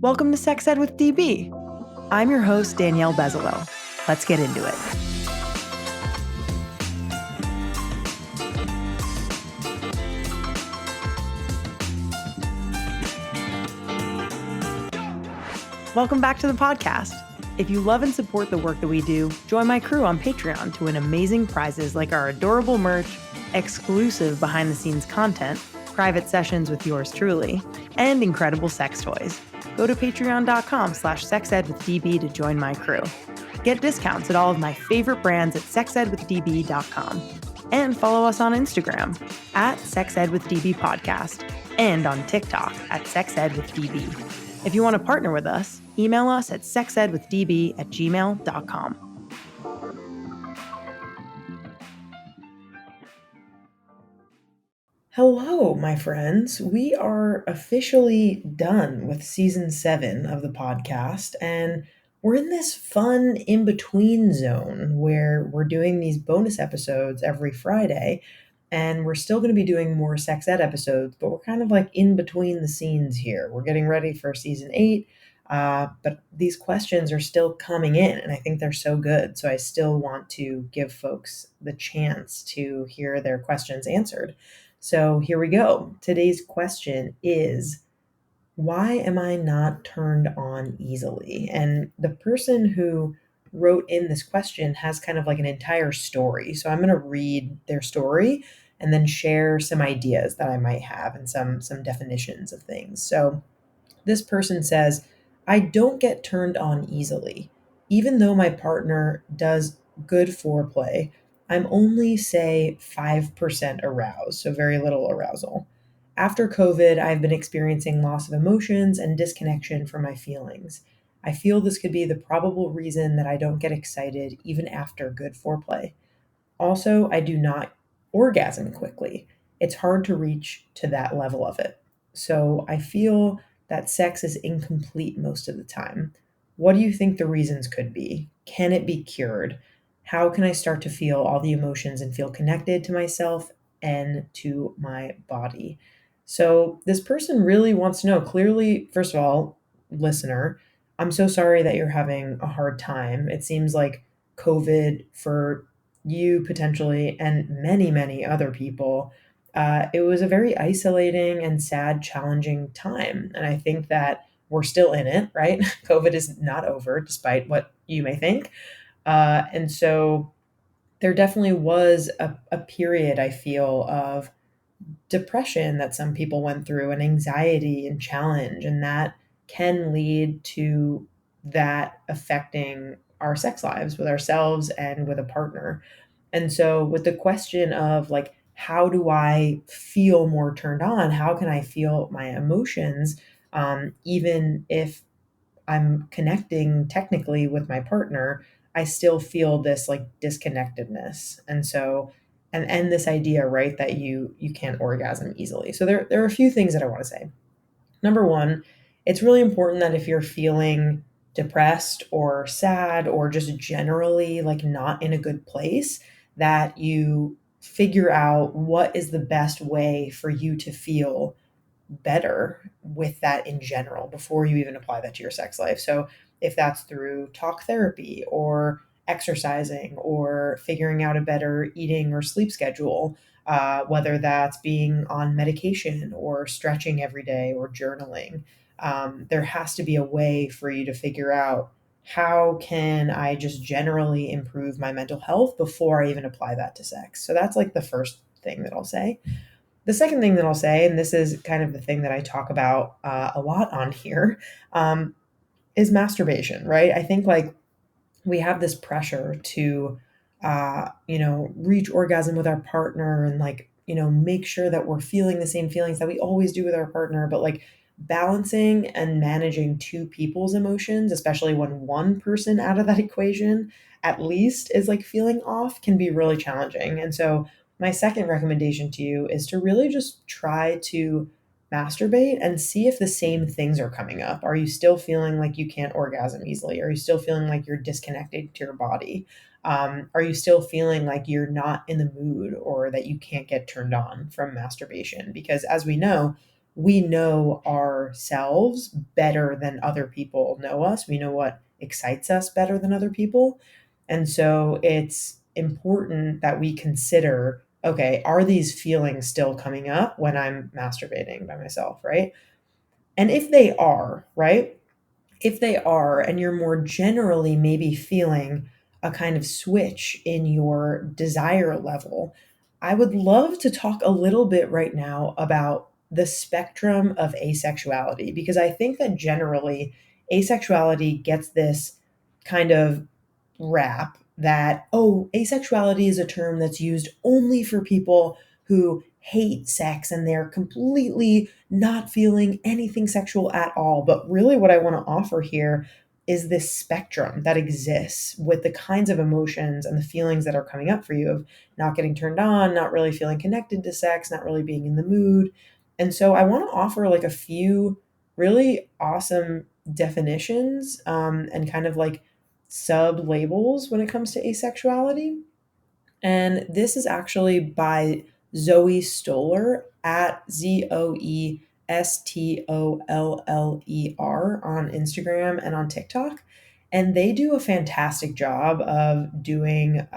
Welcome to Sex Ed with DB. I'm your host, Danielle Bezalel. Let's get into it. Welcome back to the podcast. If you love and support the work that we do, join my crew on Patreon to win amazing prizes like our adorable merch, exclusive behind-the-scenes content, private sessions with yours truly, and incredible sex toys. Go to patreon.com/sexedwithdb to join my crew. Get discounts at all of my favorite brands at sexedwithdb.com. And follow us on Instagram at sexedwithdbpodcast and on TikTok at sexedwithdb. If you want to partner with us, email us at sexedwithdb@gmail.com. Hello, my friends. We are officially done with season 7 of the podcast, and we're in this fun in-between zone where we're doing these bonus episodes every Friday, and we're still going to be doing more sex ed episodes, but we're kind of like in between the scenes here. We're getting ready for season 8, but these questions are still coming in, and I think they're so good, so I still want to give folks the chance to hear their questions answered. So here we go. Today's question is, why am I not turned on easily? And the person who wrote in this question has kind of like an entire story. So I'm going to read their story and then share some ideas that I might have and some definitions of things. So this person says, I don't get turned on easily. Even though my partner does good foreplay, I'm only, say, 5% aroused, so very little arousal. After COVID, I've been experiencing loss of emotions and disconnection from my feelings. I feel this could be the probable reason that I don't get excited even after good foreplay. Also, I do not orgasm quickly. It's hard to reach to that level of it. So I feel that sex is incomplete most of the time. What do you think the reasons could be? Can it be cured? How can I start to feel all the emotions and feel connected to myself and to my body? So this person really wants to know clearly, first of all, listener, I'm so sorry that you're having a hard time. It seems like COVID for you potentially and many, many other people, it was a very isolating and sad, challenging time. And I think that we're still in it, right? COVID is not over, despite what you may think. And so there definitely was a period, I feel, of depression that some people went through and anxiety and challenge. And that can lead to that affecting our sex lives with ourselves and with a partner. And so with the question of like, how do I feel more turned on? How can I feel my emotions, even if I'm connecting technically with my partner, I still feel this like disconnectedness. And so, and this idea, right, that you can't orgasm easily. So there are a few things that I want to say. Number one, it's really important that if you're feeling depressed or sad or just generally like not in a good place, that you figure out what is the best way for you to feel better with that in general before you even apply that to your sex life. So if that's through talk therapy or exercising or figuring out a better eating or sleep schedule, whether that's being on medication or stretching every day or journaling, there has to be a way for you to figure out how can I just generally improve my mental health before I even apply that to sex. So that's like the first thing that I'll say. The second thing that I'll say, and this is kind of the thing that I talk about a lot on here, is masturbation, right? I think like we have this pressure to, reach orgasm with our partner and like, make sure that we're feeling the same feelings that we always do with our partner. But like balancing and managing two people's emotions, especially when one person out of that equation at least is like feeling off, can be really challenging. And so my second recommendation to you is to really just try to masturbate and see if the same things are coming up. Are you still feeling like you can't orgasm easily? Are you still feeling like you're disconnected to your body? Are you still feeling like you're not in the mood or that you can't get turned on from masturbation? Because as we know, we know ourselves better than other people know us. We know what excites us better than other people. And so it's important that we consider, okay, are these feelings still coming up when I'm masturbating by myself, right? And if they are, right? If they are, and you're more generally maybe feeling a kind of switch in your desire level, I would love to talk a little bit right now about the spectrum of asexuality, because I think that generally asexuality gets this kind of rap that, oh, asexuality is a term that's used only for people who hate sex and they're completely not feeling anything sexual at all. But really, what I want to offer here is this spectrum that exists with the kinds of emotions and the feelings that are coming up for you of not getting turned on, not really feeling connected to sex, not really being in the mood. And so I want to offer like a few really awesome definitions, and kind of like sub labels when it comes to asexuality. And this is actually by Zoe Stoller at ZoeStoller on Instagram and on TikTok. And they do a fantastic job of doing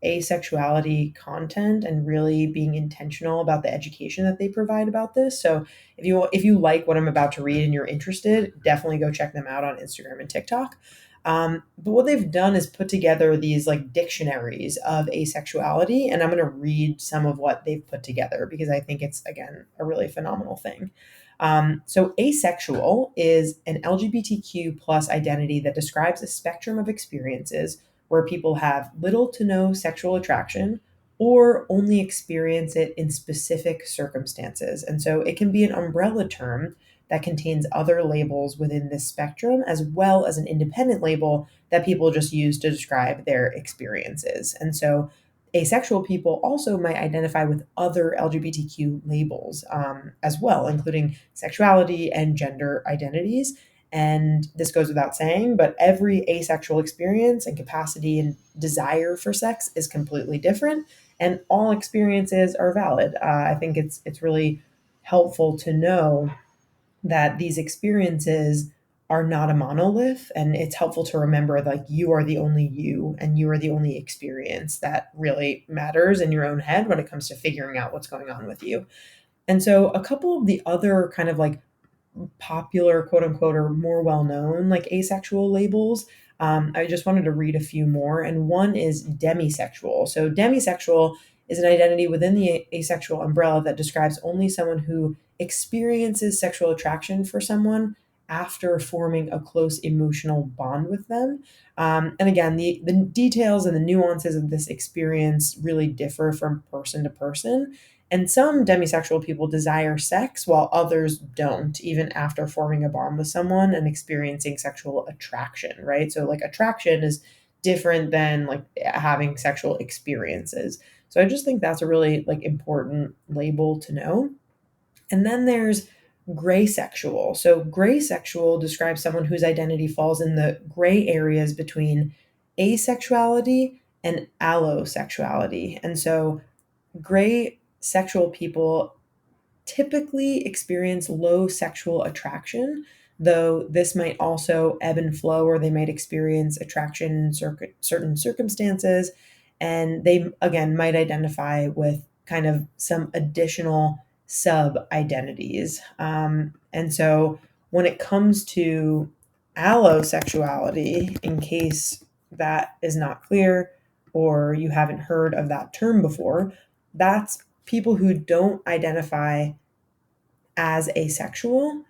asexuality content and really being intentional about the education that they provide about this. So if you like what I'm about to read and you're interested, definitely go check them out on Instagram and TikTok. But what they've done is put together these like dictionaries of asexuality, and I'm going to read some of what they've put together because I think it's, again, a really phenomenal thing. So, asexual is an LGBTQ plus identity that describes a spectrum of experiences where people have little to no sexual attraction or only experience it in specific circumstances. And so it can be an umbrella term that contains other labels within this spectrum, as well as an independent label that people just use to describe their experiences. And so asexual people also might identify with other LGBTQ labels, as well, including sexuality and gender identities. And this goes without saying, but every asexual experience and capacity and desire for sex is completely different, and all experiences are valid. I think it's really helpful to know that these experiences are not a monolith, and it's helpful to remember like you are the only you and you are the only experience that really matters in your own head when it comes to figuring out what's going on with you. And so a couple of the other kind of like popular, quote unquote, or more well known like asexual labels. I just wanted to read a few more, and one is demisexual. So, demisexual is an identity within the asexual umbrella that describes only someone who experiences sexual attraction for someone after forming a close emotional bond with them. And again, the details and the nuances of this experience really differ from person to person. And some demisexual people desire sex while others don't, even after forming a bond with someone and experiencing sexual attraction, right? So, like, attraction is different than like having sexual experiences. So, I just think that's a really like important label to know. And then there's gray sexual. So, gray sexual describes someone whose identity falls in the gray areas between asexuality and allosexuality. And so, gray sexual people typically experience low sexual attraction, though this might also ebb and flow, or they might experience attraction in certain circumstances. And they, again, might identify with kind of some additional sub identities. And so when it comes to allosexuality, in case that is not clear or you haven't heard of that term before, that's people who don't identify as asexual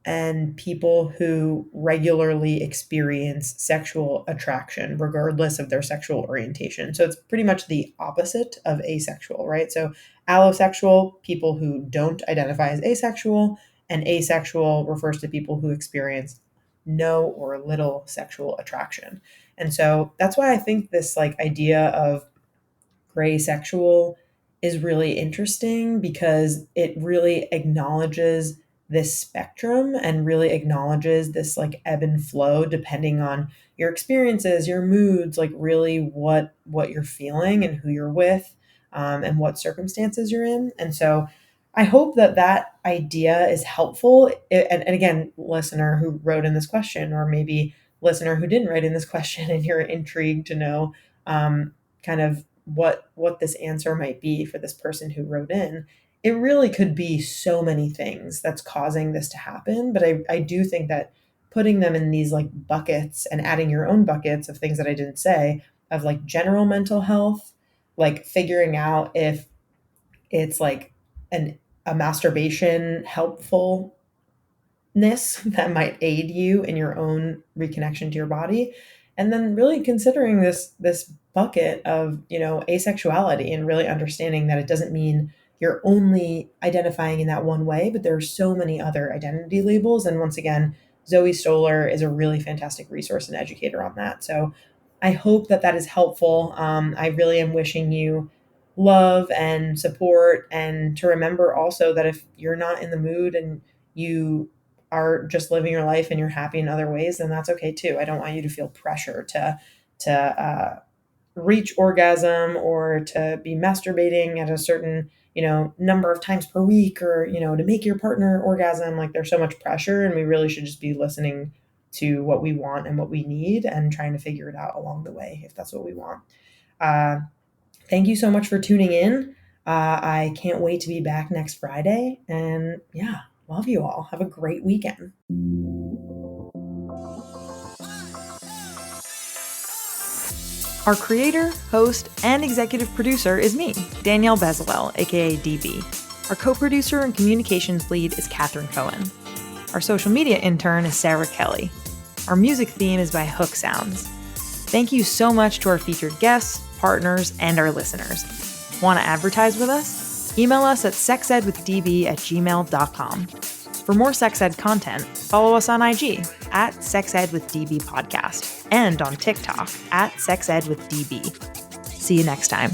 and people who regularly experience sexual attraction regardless of their sexual orientation. So it's pretty much the opposite of asexual, right? So allosexual, people who don't identify as asexual, and asexual refers to people who experience no or little sexual attraction. And so that's why I think this like idea of gray sexual is really interesting, because it really acknowledges this spectrum and really acknowledges this like ebb and flow depending on your experiences, your moods, like really what you're feeling and who you're with, and what circumstances you're in. And so I hope that that idea is helpful. And again, listener who wrote in this question, or maybe listener who didn't write in this question, and you're intrigued to know kind of what this answer might be for this person who wrote in. It really could be so many things that's causing this to happen. But I do think that putting them in these like buckets and adding your own buckets of things that I didn't say, of like general mental health, like figuring out if it's like an a masturbation helpfulness that might aid you in your own reconnection to your body, and then really considering this bucket of, asexuality, and really understanding that it doesn't mean you're only identifying in that one way, but there are so many other identity labels. And once again, Zoe Stoller is a really fantastic resource and educator on that. So I hope that that is helpful. I really am wishing you love and support, and to remember also that if you're not in the mood and you are just living your life and you're happy in other ways, then that's okay too. I don't want you to feel pressure to reach orgasm, or to be masturbating at a certain number of times per week, or to make your partner orgasm. Like, there's so much pressure, and we really should just be listening to what we want and what we need, and trying to figure it out along the way if that's what we want. uh, Thank you so much for tuning in. I can't wait to be back next Friday. And yeah, love you all. Have a great weekend. Our creator, host, and executive producer is me, Danielle Bezalel, aka DB. Our co-producer and communications lead is Cathren Cohen. Our social media intern is Sarah Kelly. Our music theme is by Hook Sounds. Thank you so much to our featured guests, partners, and our listeners. Want to advertise with us? Email us at sexedwithdb@gmail.com. For more sex ed content, follow us on IG at sexedwithdbpodcast and on TikTok at sexedwithdb. See you next time.